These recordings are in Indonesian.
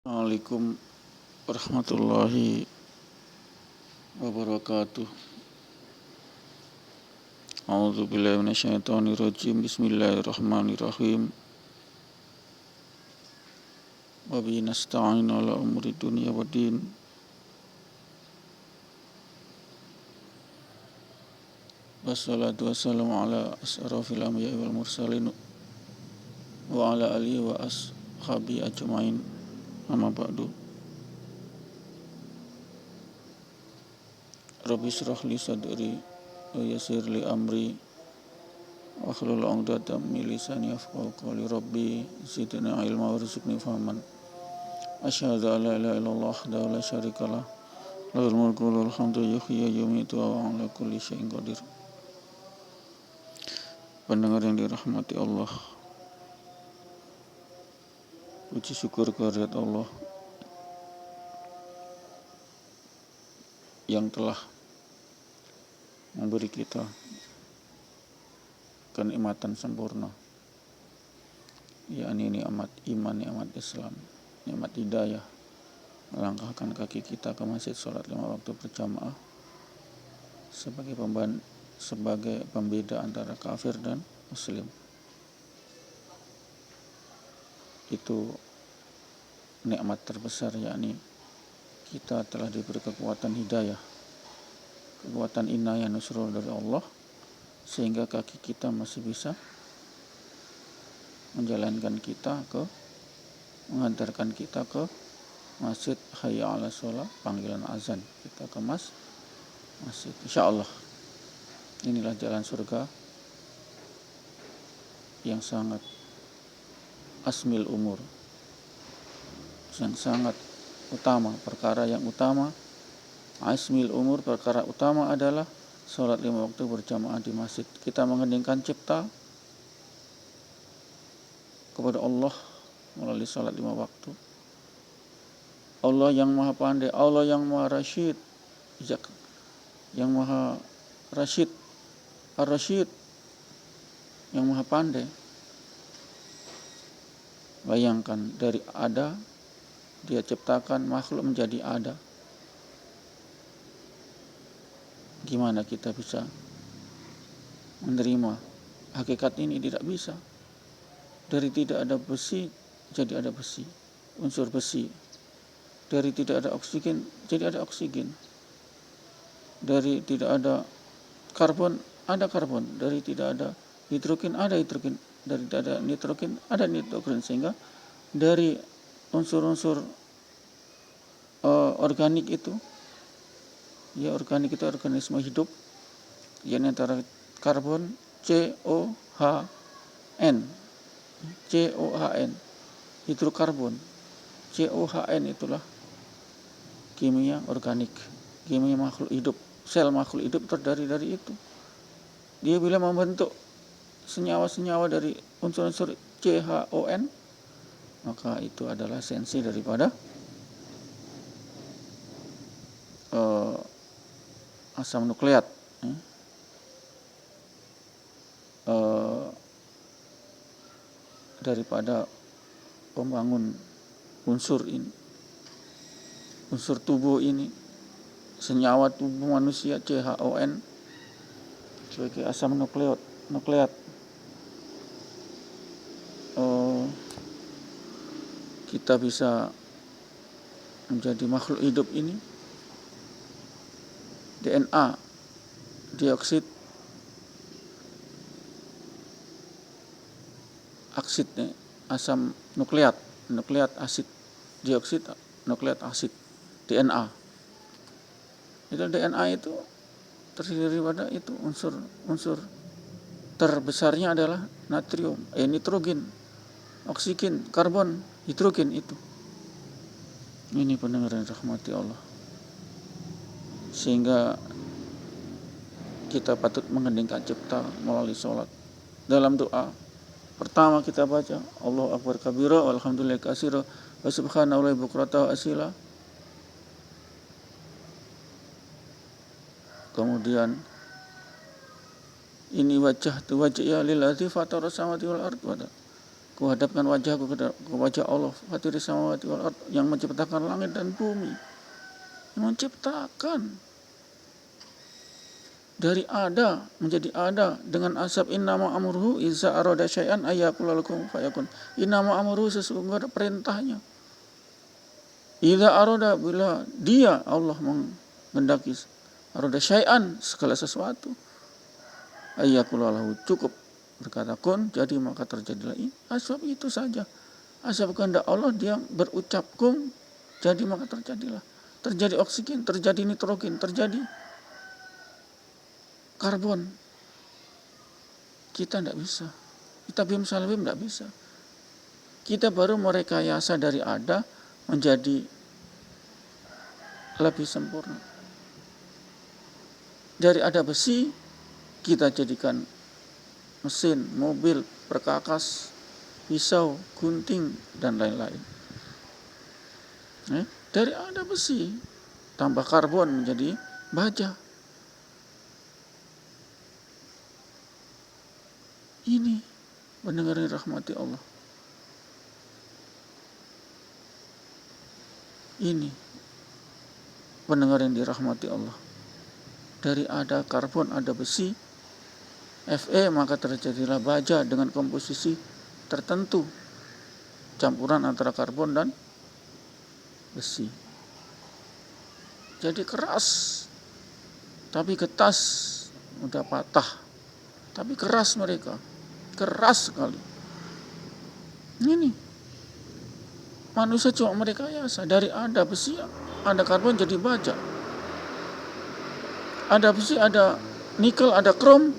Assalamualaikum warahmatullahi wabarakatuh. A'udzubillahi minasyaitonirrajim. Bismillahirrahmanirrahim. Wa bihi nasta'inu ala umuri dunya waddin. Wassalatu wassalamu ala asrafil anbiya'i wal mursalin wa ala alihi wa ashabi ajmain. Amma ba'du. Rabbi shrah li sadri wa yassir li amri wahlul 'uqdatam min lisani yafqahu qawli. Rabbi zidni ilma warzuqni fahman. Asyhadu an la ilaha illallah wahdahu la syarikalah lahul mulku wa lahul hamdu yuhyi wa yumiitu wa huwa 'ala kulli syai'in qadir. Pendengar yang dirahmati Allah, puji syukur kehadirat Allah yang telah memberi kita kenikmatan sempurna, yakni nikmat iman, nikmat Islam, nikmat hidayah, melangkahkan kaki kita ke masjid sholat 5 waktu berjamaah sebagai pembeda antara kafir dan muslim. Itu nikmat terbesar, yakni kita telah diberi kekuatan hidayah, kekuatan inayah nusrul dari Allah, sehingga kaki kita masih bisa mengantarkan kita ke masjid. Hayya 'ala sholat, panggilan azan kita ke masjid. Insyaallah inilah jalan surga yang sangat asmil umur, yang sangat utama. Perkara yang utama, asmil umur, perkara utama adalah sholat 5 waktu berjamaah di masjid. Kita mengheningkan cipta kepada Allah melalui sholat 5 waktu. Allah yang maha pandai, Allah yang maha rasyid, yang maha rasyid, ar-rasyid, yang maha pandai. Bayangkan, dari ada dia ciptakan makhluk menjadi ada. Gimana kita bisa menerima hakikat ini? Tidak bisa. Dari tidak ada besi jadi ada besi, unsur besi. Dari tidak ada oksigen jadi ada oksigen. Dari tidak ada karbon ada karbon. Dari tidak ada hidrogen ada hidrogen. Dari tidak ada nitrogen ada nitrogen. Sehingga dari unsur-unsur organik itu, ya organik itu organisme hidup, yang antara karbon COHN, hidrokarbon, COHN itulah kimia organik, kimia makhluk hidup. Sel makhluk hidup terdiri dari itu. Dia bila membentuk senyawa-senyawa dari unsur-unsur CHON, maka itu adalah esensi daripada asam nukleat. Daripada pembangun unsur ini, unsur tubuh ini, senyawa tubuh manusia CHON sebagai asam nukleat. Kita bisa menjadi makhluk hidup ini. DNA, dioksid, asam nukleat asid, dioksid, nukleat asid, DNA. Itu DNA itu terdiri pada itu unsur terbesarnya adalah natrium, nitrogen, oksigen, karbon, hidrogen itu. Ini pendengar yang dirahmati Allah. Sehingga kita patut mengheningkan cipta melalui sholat. Dalam doa pertama kita baca Allahu akbar kabira walhamdulillahi katsira wa subhanallahi bukratan wa asila. Kemudian ini wajhatu wajhiya lilladzi fatara samawati wal ardh. Kuhadapkan wajahku ke wajah Allah, Fatiris samawati wal ard, yang menciptakan langit dan bumi. Yang menciptakan. Dari ada menjadi ada dengan asap innama amruhu iza arada syai'an ayyaqula lakum fayakun. Innama amruhu sesungguhnya perintahnya. Iza arada bila dia Allah menghendaki arada syai'an segala sesuatu ayyaqula lahu cukup berkata kun jadi maka terjadilah ini. Asbab itu saja. Asbab kehendak Allah dia berucap kun jadi maka terjadilah. Terjadi oksigen, terjadi nitrogen, terjadi karbon. Kita tidak bisa. Kita bim salbim tidak bisa. Kita baru merekayasa dari ada menjadi lebih sempurna. Dari ada besi kita jadikan mesin, mobil, perkakas, pisau, gunting dan lain-lain. Dari ada besi tambah karbon menjadi baja. Ini pendengar yang dirahmati Allah. Ini pendengar yang dirahmati Allah. Dari ada karbon, ada besi, Fe maka terjadilah baja dengan komposisi tertentu. Campuran antara karbon dan besi. Jadi keras. Tapi getas udah patah. Tapi keras mereka. Keras sekali. Ini manusia cuma merekayasa. Dari ada besi, ada karbon jadi baja. Ada besi, ada nikel, ada krom,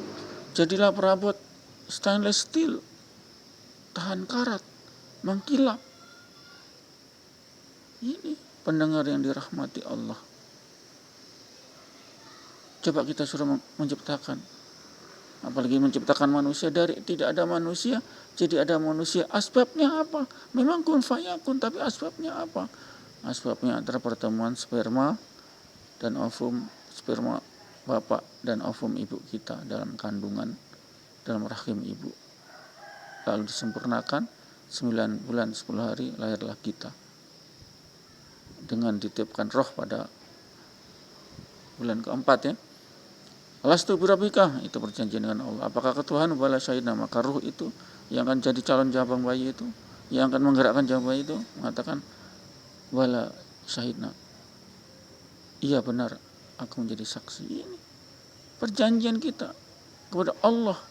jadilah perabot stainless steel. Tahan karat, mengkilap. Ini pendengar yang dirahmati Allah. Coba kita suruh menciptakan. Apalagi menciptakan manusia dari tidak ada manusia, jadi ada manusia. Asbabnya apa? Memang kun fayakun, tapi asbabnya apa? Asbabnya antara pertemuan sperma dan ovum, sperma bapak dan ovum ibu kita dalam kandungan, dalam rahim ibu. Lalu disempurnakan 9 bulan 10 hari lahirlah kita. Dengan ditiupkan roh pada bulan keempat ya. Alastu birabbika, itu perjanjian dengan Allah. Apakah ketuhanan bala syahidna, maka ruh itu yang akan jadi calon jabang bayi itu, yang akan menggerakkan jabang bayi itu mengatakan bala syahidna. Iya benar, aku menjadi saksi. Ini perjanjian kita kepada Allah.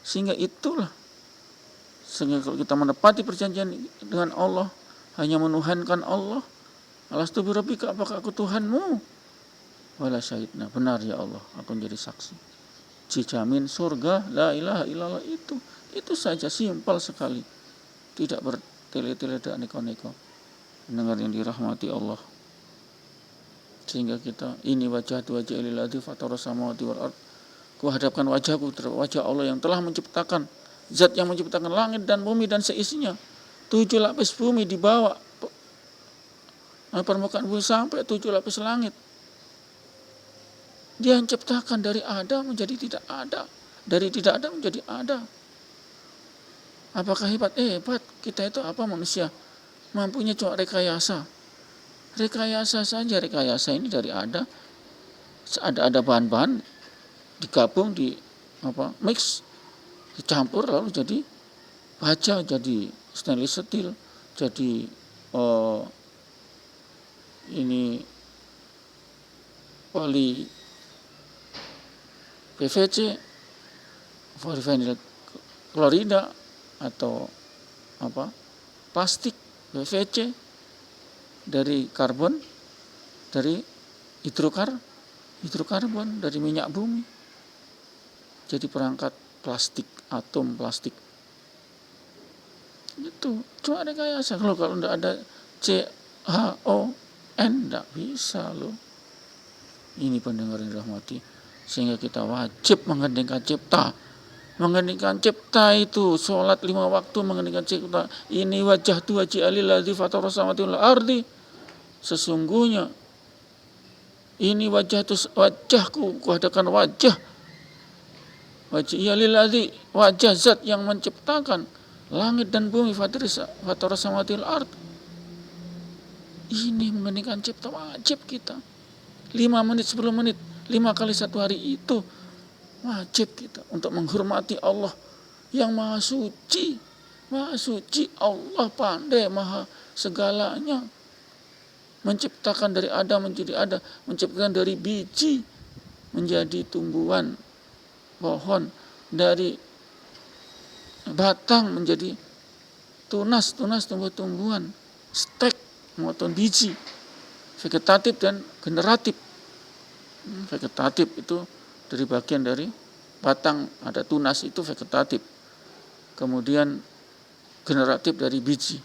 Sehingga itulah, sehingga kalau kita menepati perjanjian dengan Allah, hanya menuhankan Allah. Alastu birabbika, apakah aku Tuhanmu? Wala syahidna, benar ya Allah, aku menjadi saksi. Dijamin surga, la ilaha illallah itu saja, simpel sekali. Tidak bertele-tele dan neko-neko. Mendengar yang dirahmati Allah. Sehingga kita, ini wajah lilladzi fatara samawati wal ard. Kuhadapkan wajahku terhadap wajah Allah yang telah menciptakan, zat yang menciptakan langit dan bumi dan seisinya. 7 lapis bumi dibawa permukaan bumi sampai 7 lapis langit. Dia menciptakan dari ada menjadi tidak ada. Dari tidak ada menjadi ada. Apakah hebat? Hebat. Kita itu apa manusia? Mampunya cuma rekayasa. Rekayasa saja. Rekayasa ini dari ada. Ada bahan-bahan digabung, mix, dicampur lalu jadi baja, jadi stainless steel, jadi ini poli PVC, polyvinyl klorida atau plastik PVC, dari karbon, dari hidrokarbon, dari minyak bumi. Jadi perangkat plastik, atom plastik. Itu cuma rekayasa. Kalau tidak ada CHON tidak bisa loh. Ini pendengar yang dirahmati. Sehingga kita wajib menghendingkan cipta. Menghendingkan cipta itu sholat 5 waktu, menghendingkan cipta. Ini wajah tu wajah alilladzi fatara samawati wal ardi. Sesungguhnya ini wajahku, kuhadapkan wajah alilladzi, wajah zat yang menciptakan Langit dan bumi fatara samatil ard. Ini mengeningkan cipta wajib kita. 5 menit, 10 menit, 5 kali 1 hari itu wajib kita untuk menghormati Allah yang maha suci. Maha suci, Allah pandai, maha segalanya. Menciptakan dari Adam menjadi ada, menciptakan dari biji menjadi tumbuhan pohon, dari batang menjadi tunas tumbuh-tumbuhan, stek maupun biji, vegetatif dan generatif. Vegetatif itu dari bagian dari batang, ada tunas itu vegetatif. Kemudian generatif dari biji.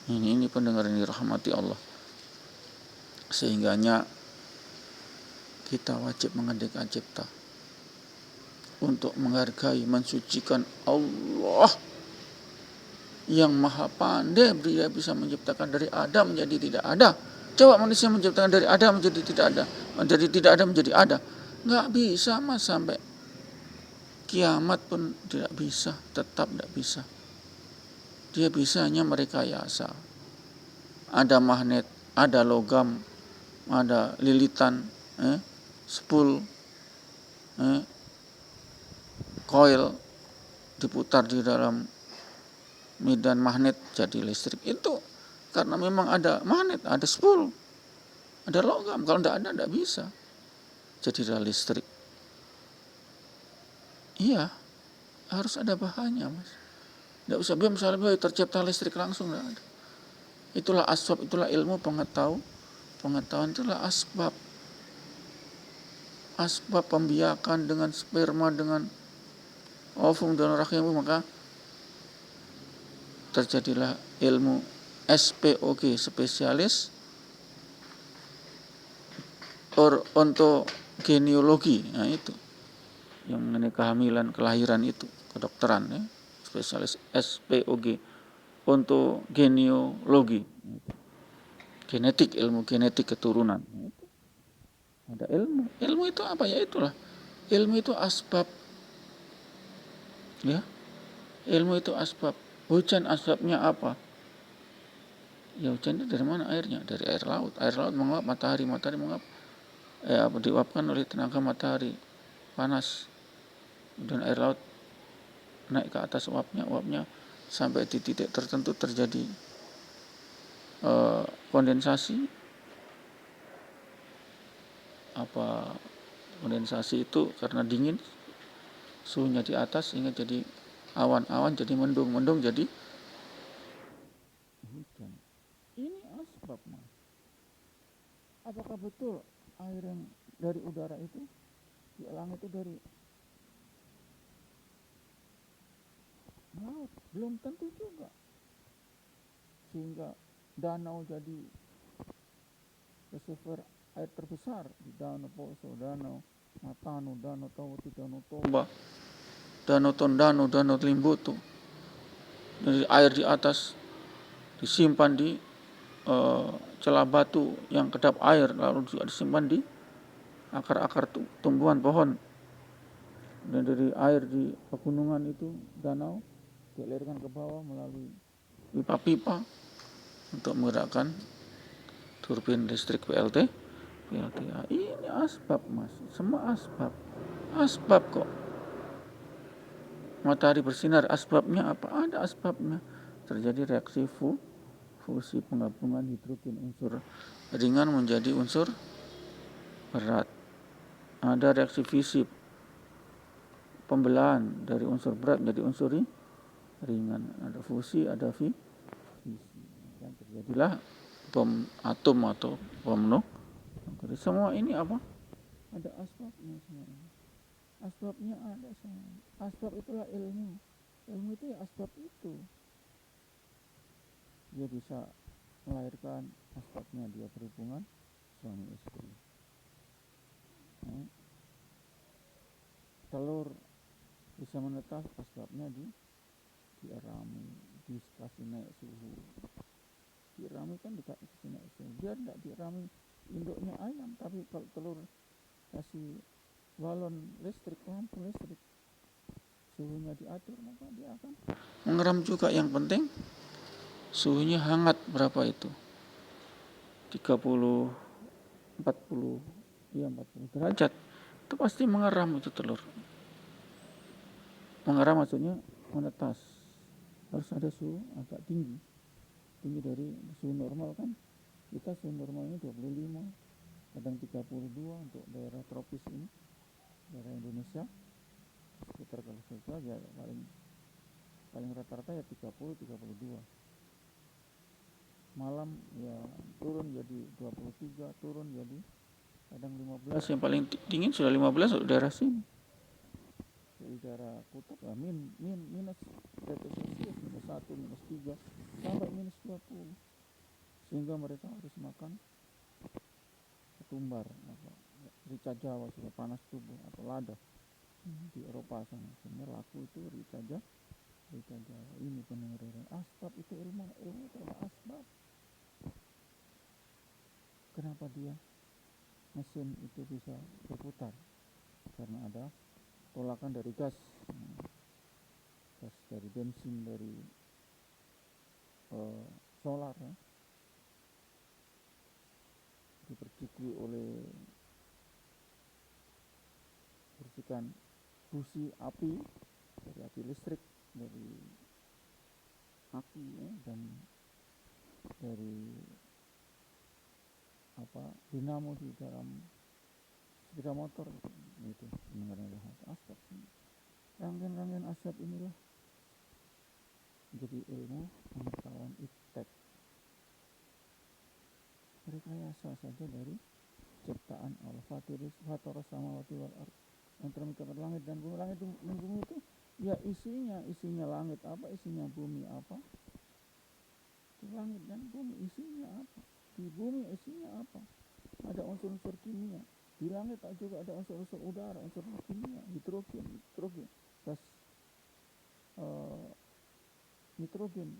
Ini pendengar yang dirahmati Allah. Sehingganya kita wajib mengeningkan cipta untuk menghargai, mensucikan Allah yang maha pandai. Dia bisa menciptakan dari Adam menjadi tidak ada. Coba manusia menciptakan dari Adam menjadi tidak ada, dari tidak ada menjadi ada. Nggak bisa mas, sampai kiamat pun tidak bisa, tetap tidak bisa. Dia bisanya merekayasa. Ada magnet, ada logam, ada lilitan, spool, coil diputar di dalam medan magnet jadi listrik. Itu karena memang ada magnet, ada spool, ada logam. Kalau tidak ada, tidak bisa jadi listrik. Iya, harus ada bahannya mas. Tidak usah biar misalnya tercipta listrik langsung, tidak ada. Itulah asbab, itulah ilmu pengetahuan, itulah asbab pembiakan dengan sperma, dengan ovum dan rahim, maka terjadilah ilmu SPOG, spesialis ontogeneologi. Nah itu yang mengenai kehamilan, kelahiran itu kedokteran, spesialis SPOG, ontogeneologi, genetik, ilmu genetik keturunan. Ada ilmu itu apa ya? Itulah ilmu itu asbab, ya. Ilmu itu asbab. Hujan asbabnya apa? Ya hujan itu dari mana airnya? Dari air laut. Air laut menguap, matahari menguap, diuapkan oleh tenaga matahari panas. Dan air laut naik ke atas uapnya sampai di titik tertentu terjadi kondensasi. Kondensasi itu karena dingin, suhunya di atas sehingga jadi awan jadi mendung jadi hujan. Ini asbab mas. Apakah betul air yang dari udara itu di langit itu dari laut? Belum tentu juga. Sehingga danau jadi reservoir air terbesar di Danau Poso, Danau Matano, Danau Tawuti, Danau Toba, Danau Tondano, Danau Limboto. Dari air di atas disimpan di celah batu yang kedap air, lalu juga disimpan di akar-akar tumbuhan pohon. Dan dari air di pegunungan itu, danau, dialirkan ke bawah melalui pipa-pipa untuk menggerakkan turbin listrik PLTA. Ini asbab mas, semua asbab kok. Matahari bersinar, asbabnya apa? Ada asbabnya. Terjadi reaksi fusi, penggabungan hidrogen unsur ringan menjadi unsur berat. Ada reaksi fisi, pembelahan dari unsur berat menjadi unsur ringan. Ada fusi, ada fisi. Dan terjadilah bom atom atau bom nuklir. Semua ini apa? Ada asbabnya semua ini. Asbabnya ada semua. Asbab itulah ilmu. Ilmu itu ya asbab itu. Dia bisa melahirkan, asbabnya dia berhubungan suami istri. Telur bisa menetas, asbabnya diarami, dikasih naik suhu. Diarami kan dikasih naik suhu. Dia tidak diarami induknya ayam, tapi kalau telur kasih balon listrik, lampu listrik, suhunya diatur, maka dia akan mengeram juga. Yang penting suhunya hangat, berapa itu? 30, 40, ya 40 derajat. Itu pasti mengeram itu telur. Mengeram maksudnya menetas. Harus ada suhu agak tinggi dari suhu normal kan. Kita suhu normalnya 25, kadang 32 untuk daerah tropis ini, daerah Indonesia. Sekitar kalau saya ya paling rata-rata ya 30-32. Malam ya turun jadi 23, turun jadi kadang 15. Yang paling dingin sudah 15 untuk daerah sini. Di daerah kutub ya minus derajat Celcius, minus 1, minus 3 sampai minus 20. Sehingga mereka harus makan ketumbar, rica Jawa, sudah panas tubuh, atau lada di Eropa sana. Sehingga laku itu rica Jawa. Ini pendengar asbab itu ilmu itu adalah asbab. Kenapa dia mesin itu bisa berputar? Karena ada tolakan dari gas dari bensin, dari solar ya, dipercikli oleh percikan busi api, dari api listrik, dari aki ya, dan dari dinamo di dalam sepeda motor itu mengenai asap. Rangkaian asap inilah jadi ilmu pengetahuan iptek, rekayasa saja dari ciptaan Allah. Fatoros samawati wal ardh, yang telah menciptakan langit dan bumi. Langit dan bumi itu ya isinya langit apa, isinya bumi apa. Di langit dan bumi isinya apa, di bumi isinya apa. Ada unsur-unsur kimia. Di langit juga ada unsur-unsur udara, unsur kimia, hidrogen, gas nitrogen,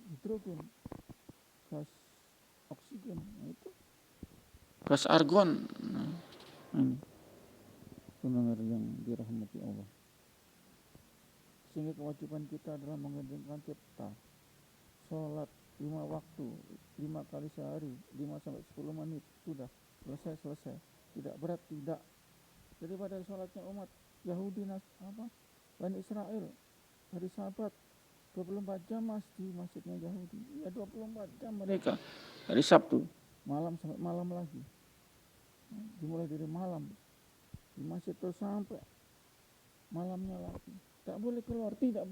gas oksigen, itu gas argon. Ini pendengar yang dirahmati Allah. Sehingga kewajiban kita adalah mengerjakan cipta, sholat 5 waktu, 5 kali sehari, 5-10 menit, sudah selesai. Tidak berat, tidak. Daripada sholatnya umat Yahudi Bani Israel hari Sabat 24 jam di masjidnya Yahudi. Ya 24 jam mereka hari Sabtu malam sampai malam lagi. Dimulai dari malam di masjid terus sampai malamnya lagi. Tidak boleh keluar, tidak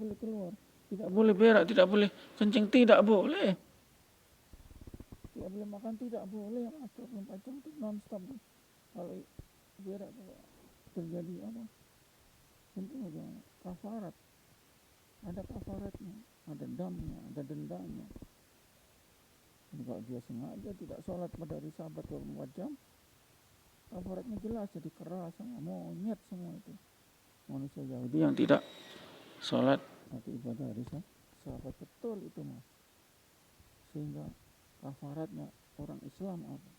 boleh berak, tidak boleh kencing, tidak boleh. Tidak boleh makan, tidak boleh. 24 jam itu non-stop. Kalau berak terjadi tentu ada kafarat. Ada kafaratnya, ada damnya, ada dendanya. Jadi kalau dia sengaja tidak sholat pada hari Sabat 24 jam, kafaratnya jelas, jadi keras, sama monyet semua itu. Manusia Yahudi yang tidak sholat atau ibadah hari Sabat, betul itu mas. Sehingga kafaratnya orang Islam apa?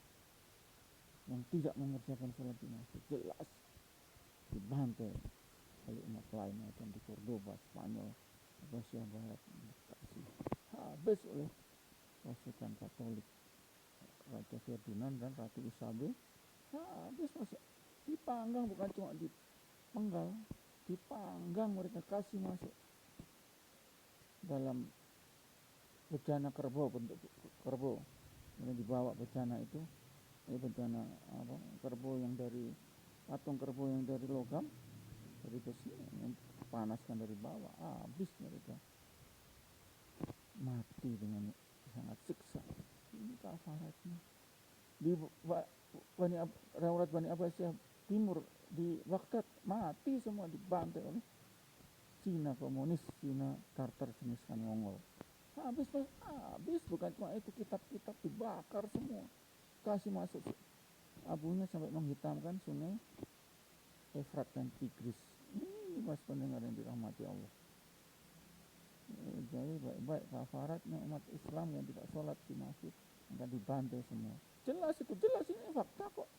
Yang tidak mengerjakan sholat di masjid, jelas dibantai oleh umat lainnya, dan di Cordoba, Spanyol, Asia Barat, dikasih habis oleh pasukan Katolik, Raja Ferdinand dan Ratu Isabel. Habis masuk dipanggang, bukan cuma dipenggal, dipanggang, mereka kasih masuk dalam bejana kerbau, bentuk kerbau. Kemudian dibawa bejana itu, bejana kerbau yang dari patung kerbau yang dari logam, dari besi, panaskan dari bawah, habis mereka mati dengan sangat siksa. Ini kafaratnya. Di Bani Abbasiyah Timur di Baghdad mati semua, dibantai oleh Cina komunis, Cina Tartar, Chingiskan, Mongol. Habis, bukan cuma itu, kitab-kitab dibakar semua, kasih masuk abunya sampai menghitamkan sungai Efrat dan Tigris. Ini mas pendengar yang dirahmati Allah. Jadi baik-baik kafaratnya umat Islam yang tidak sholat di masjid akan dibantai semua. Jelas ini fakta kok,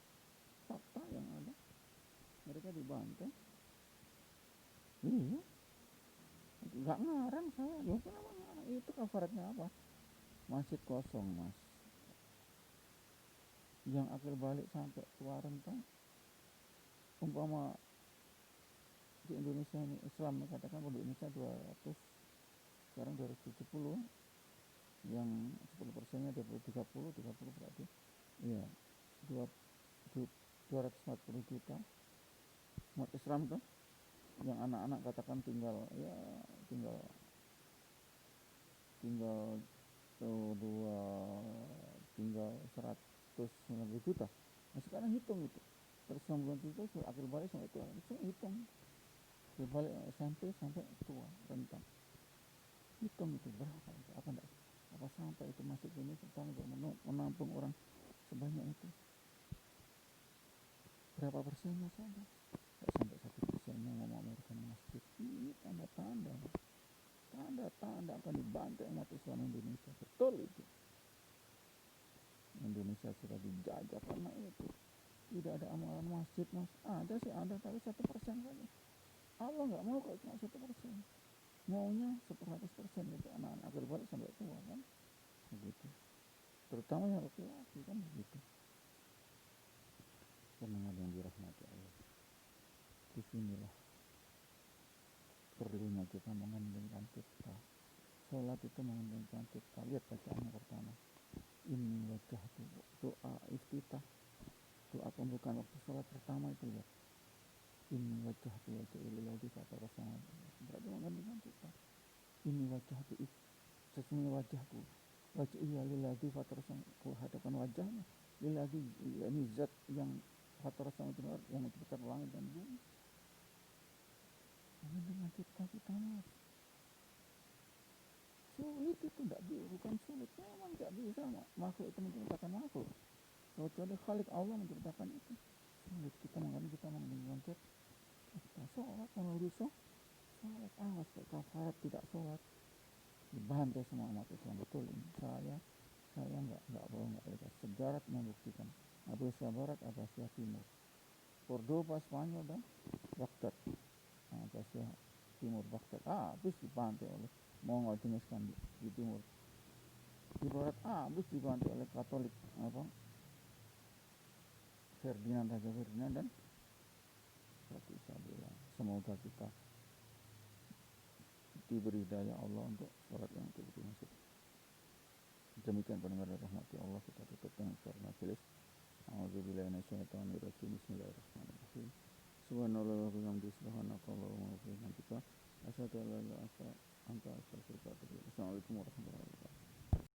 fakta yang ada. Mereka dibantai. Iya. nggak ngarang saya. Ya kenapa ngarang? Itu kafaratnya apa? Masjid kosong mas. Yang akil balik sampai tua rentang. Umpama di Indonesia ini Islam katakan penduduk Indonesia 200, sekarang 270, yang 10%-nya 30 berarti iya 240 juta umat Islam tuh, yang anak-anak katakan tinggal tinggal tuh tinggal 190 juta. Nah sekarang hitung itu 190 juta akhir balik sampai tua, itu hitung akhir balik SMP sampai tua rentang, hitung itu berapa itu, apa sampai itu masuk ini sanggup menampung orang sebanyak itu, berapa persennya saja, tidak sampai 1%-nya mau memamerkan masjid. Ini tanda-tanda akan dibantai umat Islam Indonesia. Betul itu, Indonesia sudah dijajah karena itu. Tidak ada amalan masjid mas, ada sih ada, tapi 1% saja. Allah nggak mau kalau cuma 1%, maunya 100% itu anak-anak akhir balik sampai tua kan, begitu. Terutama yang laki-laki kan begitu. Pendengar yang dirahmati Allah, disinilah perlunya kita mengandungkan cipta. Sholat itu mengandungkan cipta. Lihat bacaan yang pertama, ini wajah doa iftitah, doa pembukaan waktu sholat pertama itu, lihat, ini wajah ililladzi fatara samawati, berarti mengandungkan cipta. Ini wajah sesungguhnya wajahku, wajah iya lilladzi fatara samawati, ku hadapan wajahnya, lilladzi ini zat yang fatara samawati yang menciptakan langit dan bumi. Mengandungkan cipta kita mas. Sulit itu, bukan sulit, memang tidak bisa makhluk itu menciptakan makhluk, kecuali Khalik Allah menciptakan itu. Sulit kita mengandungkan cipta. Sholat menurut sholat, awas kayak kafarat tidak sholat dibantai semua umat Islam. Betul ini, saya nggak bohong, nggak lihat, sejarah membuktikan. Asia Barat, Asia Timur, Cordoba Spanyol dan Baghdad, Asia Timur Baghdad habis dibantai oleh Mongol Genghis Khan di timur. Di barat habis dibantai oleh Katolik Raja Ferdinand dan Ratu Isabella. Semoga kita diberi daya Allah untuk sholat yang betul-betul masuk. Demikian pendengar rahmati Allah, kita tutup dengan suara majelis. A'udzubillahi minasyaitonirrajim. Bismillahirrahmanirrahim. Subhanallah wa bihamdihi, subhanakallahumma wa bihamdika, asyhadu an la ilaha illa anta, astaghfiruka wa atubu ilaik. Assalamualaikum warahmatullahi wabarakatuh.